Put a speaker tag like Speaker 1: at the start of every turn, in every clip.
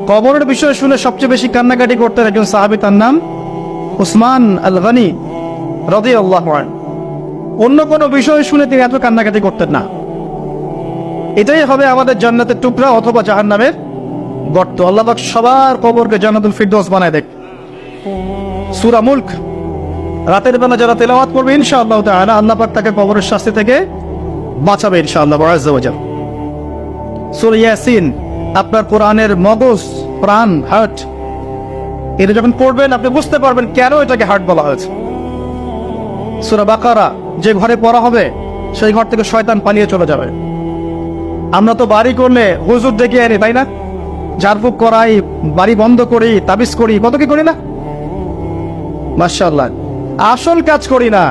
Speaker 1: কবরের বিষয় শুনে সবচেয়ে বেশি কান্নাকাটি করতেন একজন সাহাবী, তার নাম উসমান আল গনি রাদিয়াল্লাহু আনহু। অন্য কোনো বিষয় শুনে তিনি এত কান্নাকাটি করতেন না। এটাই হবে আমাদের জান্নাতের টুকরা অথবা জাহান্নামের গর্ত। আল্লাহ পাক সবার কবরকে জান্নাতুল ফিরদৌস বানায় দেখ। সূরা মুলক রাতের বেলা যারা তেলাওয়াত করবে ইনশাআল্লাহ তাআলা আল্লাহ পাক তাকে কবরের শাস্তি থেকে বাঁচাবে ইনশাআল্লাহ আযজা ওয়া জাল। সূরা ইয়াসিন আপনার কোরআনের মগজ, প্রাণ, হার্ট, এটা যখন পড়বেন আপনি বুঝতে পারবেন কেন এটাকে হার্ট বলা হয়েছে। সূরা বাকারা যে ঘরে পড়া হবে সেই ঘর থেকে শয়তান পালিয়ে চলে যাবে। আমরা তো বাড়ি করলে হুজুর ডেকে আনি, তাই না? ঝাড়ফুঁক করাই, বাড়ি বন্ধ করি, তাবিজ করি, কত কি করি না? মাশাআল্লাহ, আসল কাজ করি না।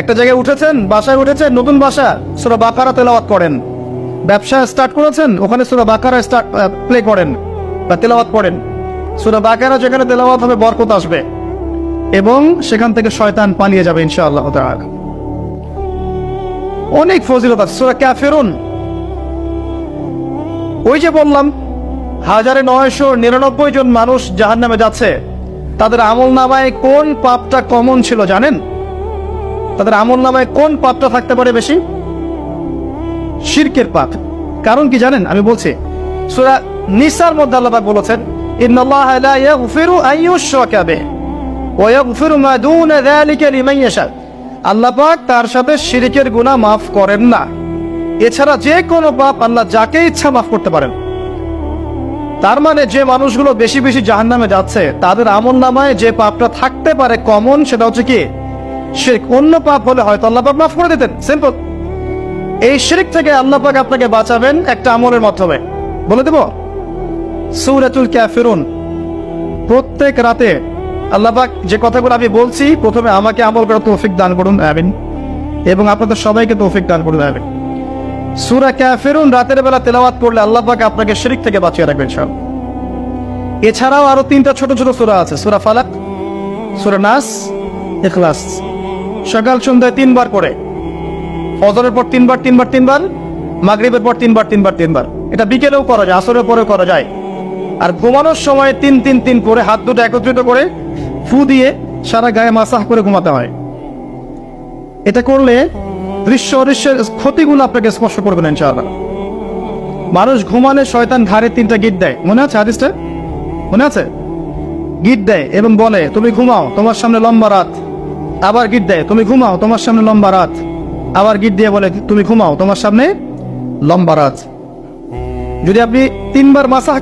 Speaker 1: একটা জায়গায় উঠেছেন, বাসায় উঠেছেন, নতুন বাসা, সূরা বাকারা তেলাওয়াত করেন। ব্যবসা স্টার্ট করেছেন, ওখানে সূরা বাকারা প্লে করেন বা তেলাওয়াত করেন। সূরা বাকারা যেখানে তেলাওয়াত হবে বরকত আসবে এবং সেখান থেকে শয়তান পালিয়ে যাবে ইনশাআল্লাহ তাআলা। অনেক ফজিলত আছে। সূরা কাফিরুন, ওই যে বললাম 1999 জন মানুষ জাহান্নামে যাচ্ছে, তাদের আমলনামায় কোন পাপটা কমন ছিল জানেন? তাদের আমলনামায় কোন পাপটা থাকতে পারে বেশি? শিরকের পাপ। কারণ কি জানেন? আমি বলছি, সূরা নিসার মধ্যে আল্লাহ পাক বলেছেন, ইন্নাল্লাহা লা ইয়াগফিরু আন ইউশরাকা বিহি ওয়া ইয়াগফিরু মা দুনা যালিকা লিমান ইয়াশা। আল্লাহ পাক তার সাথে শিরকের গুনাহ মাফ করেন না। এছাড়া যে কোনো পাপ আল্লাহ যাকে ইচ্ছা মাফ করতে পারেন। তার মানে যে মানুষগুলো বেশি বেশি জাহান্নামে যাচ্ছে তাদের আমলনামায় যে পাপটা থাকতে পারে কমন, সেটা হচ্ছে কি? শিরক। অন্য পাপ হলে হয়তো আল্লাহ পাক মাফ করে দিতেন, সিম্পল। এই শিরক থেকে আল্লাহ পাক আপনাকে বাঁচাবেন একটা আমলের মাধ্যমে। বলে দেব, সূরাতুল কাফিরুন প্রত্যেক রাতে আল্লাহ পাক যে কথাগুলো আমি বলছি, প্রথমে আমাকে আমল করার তৌফিক দান করুন, আমিন, এবং আপনাদের সবাইকে তৌফিক দান করুন, আমিন। সূরা কাফিরুন রাতের বেলা তেলাওয়াত করলে আল্লাহ পাক আপনাকে শিরক থেকে বাঁচিয়ে রাখবেন সব। এছাড়াও আরো 3টা ছোট ছোট সূরা আছে, সূরা ফালাক, সূরা নাস, ইখলাস। সকাল সন্ধ্যায় 3 বার করে, ফজরের পর 3 বার 3 বার 3 বার, মাগরিবের পর 3 বার 3 বার 3 বার। এটা বিকেলেও করা যায়, আসরের পরেও করা যায়। আর ঘুমানোর সময় 3-3-3 করে হাত দুটো একত্রিত করে ফু দিয়ে সারা গায়ে মাসাহ করে ঘুমাতে হয়। এটা করলে দৃশ্য অদৃশ্যের ক্ষতিগুলো আপনাকে স্পর্শ করবে না ইনশাআল্লাহ। মানুষ ঘুমালে শয়তান ঘাড়ে 3টা গিট দেয়, মনে আছে হাদিসটা? মনে আছে? গিট দেয় এবং বলে, তুমি ঘুমাও, তোমার সামনে লম্বা রাত। আবার গিট দেয়, তুমি ঘুমাও, তোমার সামনে লম্বা রাত। আবার গিট দিয়ে বলে, তুমি ঘুমাও, তোমার সামনে লম্বা রাত। যদি আপনি 3 বার মাসাহ